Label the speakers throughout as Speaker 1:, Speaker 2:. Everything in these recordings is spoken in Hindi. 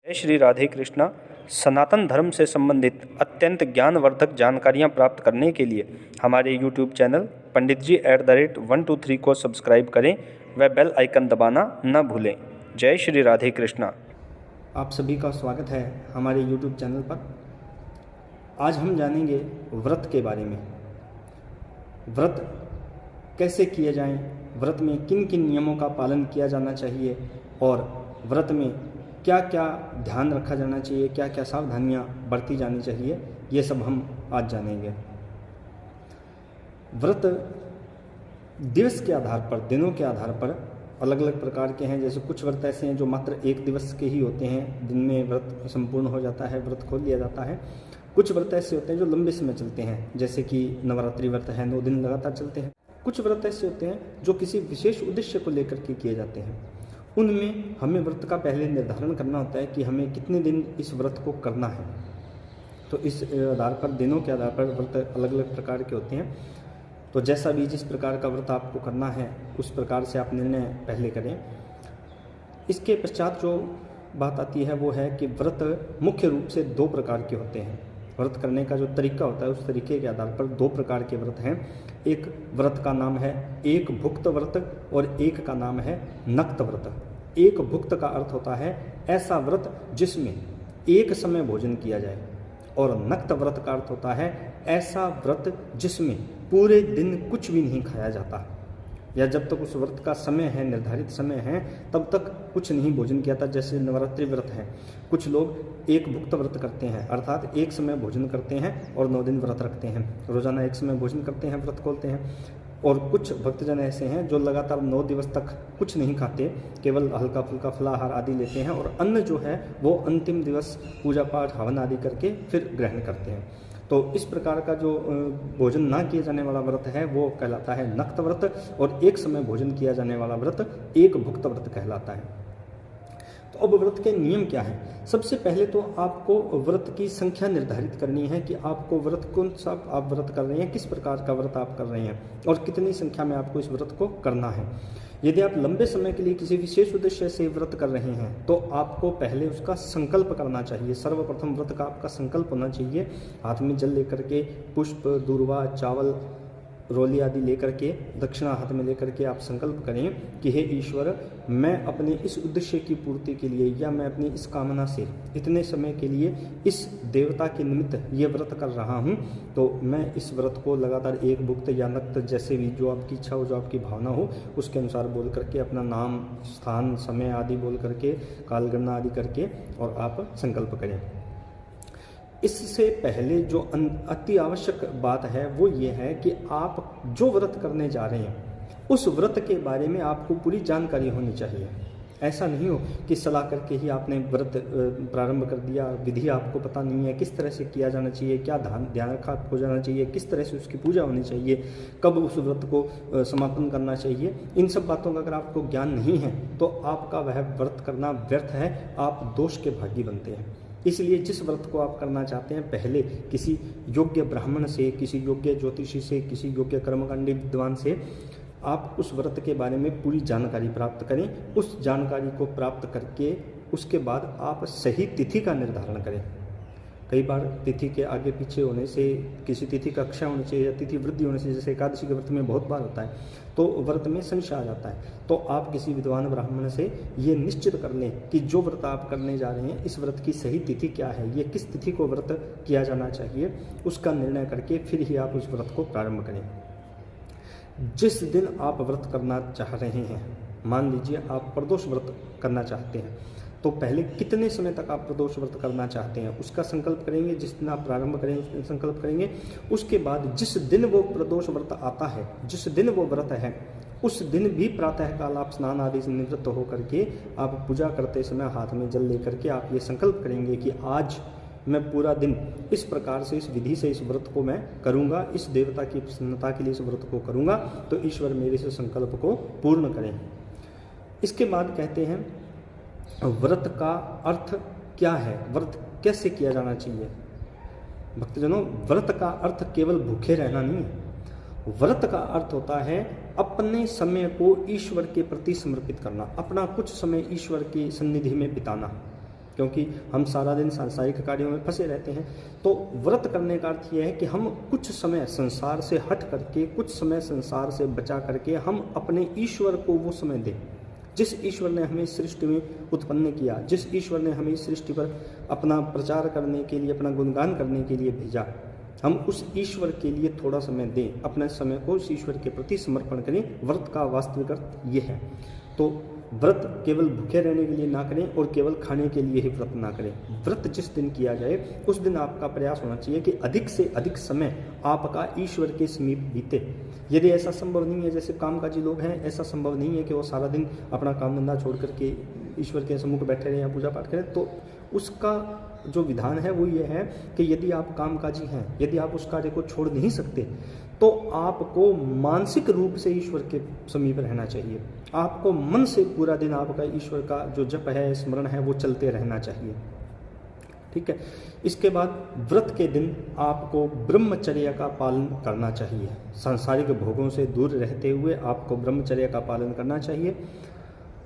Speaker 1: जय श्री राधे कृष्णा। सनातन धर्म से संबंधित अत्यंत ज्ञानवर्धक जानकारियाँ प्राप्त करने के लिए हमारे YouTube चैनल पंडित जी @123 को सब्सक्राइब करें व बेल आइकन दबाना न भूलें। जय श्री राधे कृष्णा।
Speaker 2: आप सभी का स्वागत है हमारे YouTube चैनल पर। आज हम जानेंगे व्रत के बारे में। व्रत कैसे किए जाएं, व्रत में किन किन नियमों का पालन किया जाना चाहिए और व्रत में क्या क्या ध्यान रखा जाना चाहिए, क्या क्या सावधानियां बरती जानी चाहिए, ये सब हम आज जानेंगे। व्रत दिवस के आधार पर, दिनों के आधार पर अलग अलग प्रकार के हैं। जैसे कुछ व्रत ऐसे हैं जो मात्र एक दिवस के ही होते हैं, दिन में व्रत संपूर्ण हो जाता है, व्रत खोल लिया जाता है। कुछ व्रत ऐसे होते हैं जो लंबे समय चलते हैं, जैसे कि नवरात्रि व्रत है, 9 दिन लगातार चलते हैं। कुछ व्रत ऐसे होते हैं जो किसी विशेष उद्देश्य को लेकर के किए जाते हैं। उनमें हमें व्रत का पहले निर्धारण करना होता है कि हमें कितने दिन इस व्रत को करना है। तो इस आधार पर, दिनों के आधार पर व्रत अलग अलग प्रकार के होते हैं। तो जैसा भी जिस प्रकार का व्रत आपको करना है उस प्रकार से आप निर्णय पहले करें। इसके पश्चात जो बात आती है वो है कि व्रत मुख्य रूप से 2 प्रकार के होते हैं। व्रत करने का जो तरीका होता है उस तरीके के आधार पर 2 प्रकार के व्रत हैं। एक व्रत का नाम है एक भुक्त व्रत और एक का नाम है नक्त व्रत। एक भुक्त का अर्थ होता है ऐसा व्रत जिसमें एक समय भोजन किया जाए, और नक्त व्रत का अर्थ होता है ऐसा व्रत जिसमें पूरे दिन कुछ भी नहीं खाया जाता, या जब तक उस व्रत का समय है, निर्धारित समय है, तब तक कुछ नहीं भोजन किया था। जैसे नवरात्रि व्रत है, कुछ लोग एक भुक्त व्रत करते हैं, अर्थात एक समय भोजन करते हैं और 9 दिन व्रत रखते हैं। रोजाना एक समय भोजन करते हैं, व्रत खोलते हैं। और कुछ भक्तजन ऐसे हैं जो लगातार 9 दिवस तक कुछ नहीं खाते, केवल हल्का फुल्का फलाहार आदि लेते हैं, और अन्न जो है वो अंतिम दिवस पूजा पाठ हवन आदि करके फिर ग्रहण करते हैं। तो इस प्रकार का जो भोजन ना किए जाने वाला व्रत है वो कहलाता है नक्त व्रत, और एक समय भोजन किया जाने वाला व्रत एक भुक्त व्रत कहलाता है। तो अब व्रत के नियम क्या हैं? सबसे पहले तो आपको व्रत की संख्या निर्धारित करनी है कि आपको व्रत कौन सा आप व्रत कर रहे हैं, किस प्रकार का व्रत आप कर रहे हैं और कितनी संख्या में आपको इस व्रत को करना है। यदि आप लंबे समय के लिए किसी विशेष उद्देश्य से व्रत कर रहे हैं तो आपको पहले उसका संकल्प करना चाहिए। सर्वप्रथम व्रत का आपका संकल्प होना चाहिए। हाथ में जल लेकर के, पुष्प, दूर्वा, चावल, रोली आदि लेकर के, दक्षिणा हाथ में लेकर के आप संकल्प करें कि हे ईश्वर, मैं अपने इस उद्देश्य की पूर्ति के लिए या मैं अपनी इस कामना से इतने समय के लिए इस देवता के निमित्त ये व्रत कर रहा हूँ, तो मैं इस व्रत को लगातार एक भुक्त या नक्त, जैसे भी जो आपकी इच्छा हो, जो आपकी भावना हो, उसके अनुसार बोल करके अपना नाम, स्थान, समय आदि बोल करके, कालगणना आदि करके और आप संकल्प करें। इससे पहले जो अति आवश्यक बात है वो ये है कि आप जो व्रत करने जा रहे हैं उस व्रत के बारे में आपको पूरी जानकारी होनी चाहिए। ऐसा नहीं हो कि सलाह करके ही आपने व्रत प्रारंभ कर दिया, विधि आपको पता नहीं है, किस तरह से किया जाना चाहिए, क्या ध्यान रखा हो जाना चाहिए, किस तरह से उसकी पूजा होनी चाहिए, कब उस व्रत को समापन करना चाहिए। इन सब बातों का अगर आपको ज्ञान नहीं है तो आपका वह व्रत करना व्यर्थ है, आप दोष के भागी बनते हैं। इसलिए जिस व्रत को आप करना चाहते हैं पहले किसी योग्य ब्राह्मण से, किसी योग्य ज्योतिषी से, किसी योग्य कर्मकांडी विद्वान से आप उस व्रत के बारे में पूरी जानकारी प्राप्त करें। उस जानकारी को प्राप्त करके उसके बाद आप सही तिथि का निर्धारण करें। कई बार तिथि के आगे पीछे होने से, किसी तिथि का क्षय होने से या तिथि वृद्धि होने से, जैसे एकादशी के व्रत में बहुत बार होता है, तो व्रत में संशय आ जाता है। तो आप किसी विद्वान ब्राह्मण से ये निश्चित कर लें कि जो व्रत आप करने जा रहे हैं इस व्रत की सही तिथि क्या है, ये किस तिथि को व्रत किया जाना चाहिए, उसका निर्णय करके फिर ही आप उस व्रत को प्रारंभ करें। जिस दिन आप व्रत करना चाह रहे हैं, मान लीजिए आप प्रदोष व्रत करना चाहते हैं, तो पहले कितने समय तक आप प्रदोष व्रत करना चाहते हैं उसका संकल्प करेंगे। जिस दिन आप प्रारंभ करेंगे उस दिन संकल्प करेंगे। उसके बाद जिस दिन वो प्रदोष व्रत आता है, जिस दिन वो व्रत है, उस दिन भी प्रातःकाल आप स्नान आदि से निवृत्त होकर के आप पूजा करते समय हाथ में जल लेकर के आप ये संकल्प करेंगे कि आज मैं पूरा दिन इस प्रकार से, इस विधि से इस व्रत को मैं करूँगा, इस देवता की प्रसन्नता के लिए इस व्रत को करूँगा, तो ईश्वर मेरे से संकल्प को पूर्ण करें। इसके बाद कहते हैं व्रत का अर्थ क्या है, व्रत कैसे किया जाना चाहिए। भक्तजनों, व्रत का अर्थ केवल भूखे रहना नहीं है। व्रत का अर्थ होता है अपने समय को ईश्वर के प्रति समर्पित करना, अपना कुछ समय ईश्वर की सन्निधि में बिताना। क्योंकि हम सारा दिन सांसारिक कार्यों में फंसे रहते हैं। तो व्रत करने का अर्थ यह है कि हम कुछ समय संसार से हट करके, कुछ समय संसार से बचा करके हम अपने ईश्वर को वो समय दें जिस ईश्वर ने हमें सृष्टि में उत्पन्न किया, जिस ईश्वर ने हमें सृष्टि पर अपना प्रचार करने के लिए, अपना गुणगान करने के लिए भेजा। हम उस ईश्वर के लिए थोड़ा समय दें, अपने समय को उस ईश्वर के प्रति समर्पण करें। व्रत का वास्तविक अर्थ ये है। तो व्रत केवल भूखे रहने के लिए ना करें और केवल खाने के लिए ही व्रत ना करें। व्रत जिस दिन किया जाए उस दिन आपका प्रयास होना चाहिए कि अधिक से अधिक समय आपका ईश्वर के समीप बीते। यदि ऐसा संभव नहीं है, जैसे कामकाजी लोग हैं, ऐसा संभव नहीं है कि वो सारा दिन अपना काम धंधा छोड़ करके ईश्वर के सम्मुख बैठे रहें या पूजा पाठ करें, तो उसका जो विधान है वो ये है कि यदि आप कामकाजी हैं, यदि आप उस कार्य को छोड़ नहीं सकते, तो आपको मानसिक रूप से ईश्वर के समीप रहना चाहिए। आपको मन से पूरा दिन आपका ईश्वर का जो जप है, स्मरण है, वो चलते रहना चाहिए। ठीक है। इसके बाद व्रत के दिन आपको ब्रह्मचर्य का पालन करना चाहिए। सांसारिक भोगों से दूर रहते हुए आपको ब्रह्मचर्य का पालन करना चाहिए।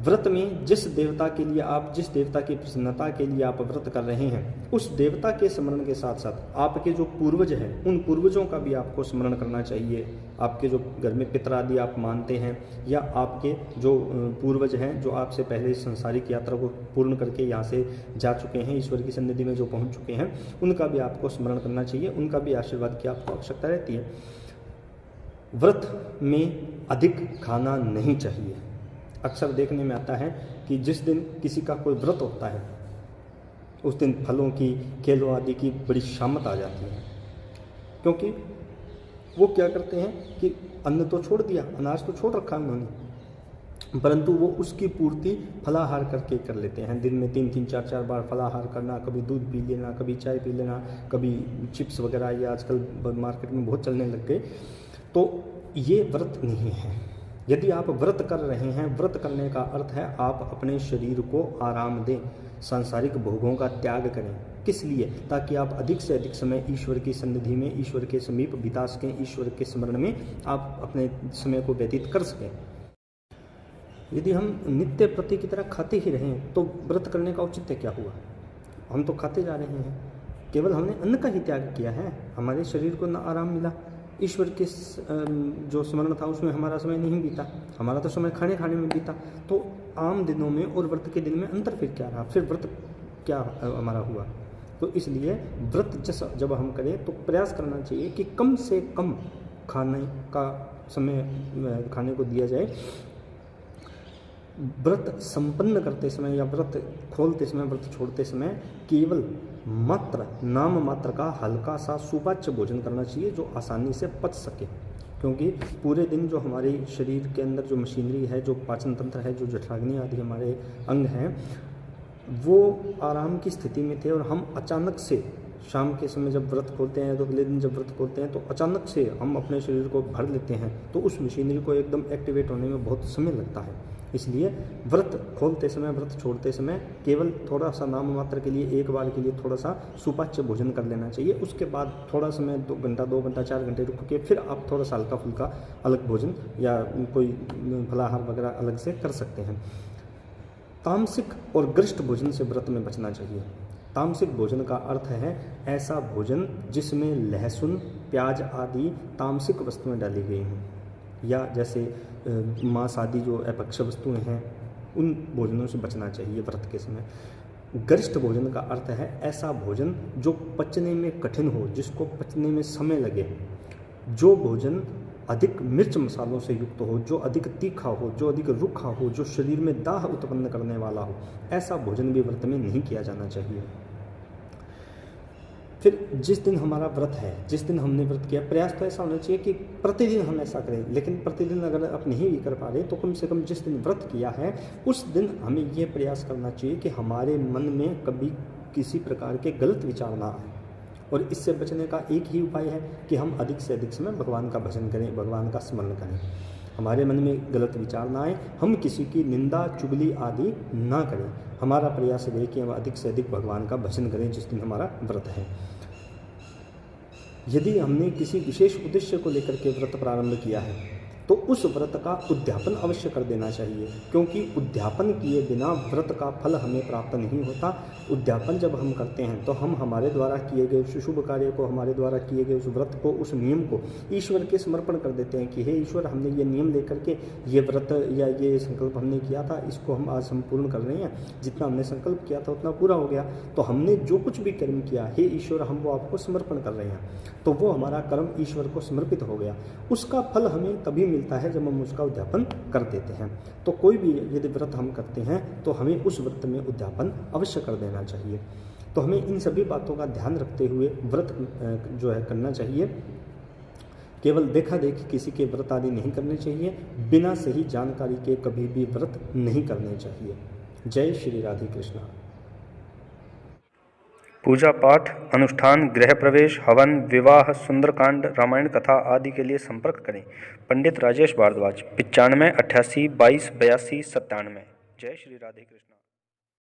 Speaker 2: व्रत में जिस देवता के लिए आप, जिस देवता की प्रसन्नता के लिए आप व्रत कर रहे हैं, उस देवता के स्मरण के साथ साथ आपके जो पूर्वज हैं, उन पूर्वजों का भी आपको स्मरण करना चाहिए। आपके जो घर में पितर आदि आप मानते हैं, या आपके जो पूर्वज हैं जो आपसे पहले संसारिक यात्रा को पूर्ण करके यहाँ से जा चुके हैं, ईश्वर की सन्निधि में जो पहुँच चुके हैं, उनका भी आपको स्मरण करना चाहिए। उनका भी आशीर्वाद की आपको आवश्यकता रहती है। व्रत में अधिक खाना नहीं चाहिए। अक्सर देखने में आता है कि जिस दिन किसी का कोई व्रत होता है उस दिन फलों की, केलों आदि की बड़ी शामत आ जाती है, क्योंकि वो क्या करते हैं कि अन्न तो छोड़ दिया, अनाज तो छोड़ रखा उन्होंने, परंतु वो उसकी पूर्ति फलाहार करके कर लेते हैं। दिन में 3-3, 4-4 बार फलाहार करना, कभी दूध पी लेना, कभी चाय पी लेना, कभी चिप्स वगैरह, ये आजकल मार्केट में बहुत चलने लग गए। तो ये व्रत नहीं है। यदि आप व्रत कर रहे हैं, व्रत करने का अर्थ है आप अपने शरीर को आराम दें, सांसारिक भोगों का त्याग करें। किस लिए? ताकि आप अधिक से अधिक समय ईश्वर की सन्निधि में, ईश्वर के समीप बिता सकें, ईश्वर के स्मरण में आप अपने समय को व्यतीत कर सकें। यदि हम नित्य प्रति की तरह खाते ही रहें तो व्रत करने का औचित्य क्या हुआ? हम तो खाते जा रहे हैं, केवल हमने अन्न का ही त्याग किया है, हमारे शरीर को न आराम मिला, ईश्वर के जो स्मरण था उसमें हमारा समय नहीं बीता, हमारा तो समय खाने में बीता। तो आम दिनों में और व्रत के दिन में अंतर फिर क्या रहा? फिर व्रत क्या हमारा हुआ? तो इसलिए व्रत जब हम करें तो प्रयास करना चाहिए कि कम से कम खाने का समय खाने को दिया जाए। व्रत संपन्न करते समय या व्रत खोलते समय, व्रत छोड़ते समय केवल मात्र नाम मात्र का हल्का सा सुपाच्य भोजन करना चाहिए जो आसानी से पच सके, क्योंकि पूरे दिन जो हमारे शरीर के अंदर जो मशीनरी है, जो पाचन तंत्र है, जो जठराग्नि आदि हमारे अंग हैं, वो आराम की स्थिति में थे और हम अचानक से शाम के समय जब व्रत खोलते हैं, तो अगले दिन जब व्रत खोलते हैं, तो अचानक से हम अपने शरीर को भर लेते हैं, तो उस मशीनरी को एकदम एक्टिवेट होने में बहुत समय लगता है। इसलिए व्रत खोलते समय, व्रत छोड़ते समय केवल थोड़ा सा नाम मात्र के लिए, एक बार के लिए थोड़ा सा सुपाच्य भोजन कर लेना चाहिए। उसके बाद थोड़ा समय 2 घंटा, 2 घंटा, 4 घंटे रुक के फिर आप थोड़ा सा हल्का फुल्का अलग भोजन या कोई फलाहार वगैरह अलग से कर सकते हैं। तामसिक और गरिष्ठ भोजन से व्रत में बचना चाहिए। तामसिक भोजन का अर्थ है ऐसा भोजन जिसमें लहसुन, प्याज आदि तामसिक वस्तुएं डाली गई हैं, या जैसे मांस आदि जो अपक्ष वस्तुएं हैं, उन भोजनों से बचना चाहिए व्रत के समय। गरिष्ठ भोजन का अर्थ है ऐसा भोजन जो पचने में कठिन हो, जिसको पचने में समय लगे, जो भोजन अधिक मिर्च मसालों से युक्त हो, जो अधिक तीखा हो, जो अधिक रूखा हो, जो शरीर में दाह उत्पन्न करने वाला हो, ऐसा भोजन भी व्रत में नहीं किया जाना चाहिए। फिर जिस दिन हमारा व्रत है, जिस दिन हमने व्रत किया, प्रयास तो ऐसा होना चाहिए कि प्रतिदिन हम ऐसा करें, लेकिन प्रतिदिन अगर आप नहीं भी कर पा रहे तो कम से कम जिस दिन व्रत किया है उस दिन हमें ये प्रयास करना चाहिए कि हमारे मन में कभी किसी प्रकार के गलत विचार ना आए। और इससे बचने का एक ही उपाय है कि हम अधिक से अधिक समय भगवान का भजन करें, भगवान का स्मरण करें, हमारे मन में गलत विचार ना आए, हम किसी की निंदा चुगली आदि ना करें। हमारा प्रयास है कि हम अधिक से अधिक भगवान का भजन करें जिस दिन हमारा व्रत है। यदि हमने किसी विशेष उद्देश्य को लेकर के व्रत प्रारंभ किया है तो उस व्रत का उद्यापन अवश्य कर देना चाहिए, क्योंकि उद्यापन किए बिना व्रत का फल हमें प्राप्त नहीं होता। उद्यापन जब हम करते हैं तो हम हमारे द्वारा किए गए उस शुभ कार्य को, हमारे द्वारा किए गए उस व्रत को, उस नियम को ईश्वर के समर्पण कर देते हैं कि हे ईश्वर, हमने ये नियम लेकर के ये व्रत या ये संकल्प हमने किया था, इसको हम आज संपूर्ण कर रहे हैं। जितना हमने संकल्प किया था उतना पूरा हो गया, तो हमने जो कुछ भी कर्म किया, हे ईश्वर, हम वो आपको समर्पण कर रहे हैं। तो वो हमारा कर्म ईश्वर को समर्पित हो गया। उसका फल हमें तभी मिलता है जब हम उसका उद्यापन कर देते हैं। तो कोई भी यदि व्रत हम करते हैं तो हमें उस व्रत में उद्यापन अवश्य कर देना चाहिए। तो हमें इन सभी बातों का ध्यान रखते हुए व्रत जो है करना चाहिए। केवल देखा देखी किसी के व्रत आदि नहीं करने चाहिए, बिना सही जानकारी के कभी भी व्रत नहीं करने चाहिए। जय श्री राधे कृष्णा।
Speaker 1: पूजा पाठ, अनुष्ठान, गृह प्रवेश, हवन, विवाह, सुंदरकांड, रामायण कथा आदि के लिए संपर्क करें पंडित राजेश भारद्वाज 95 88 22 82 97। जय श्री राधे कृष्ण।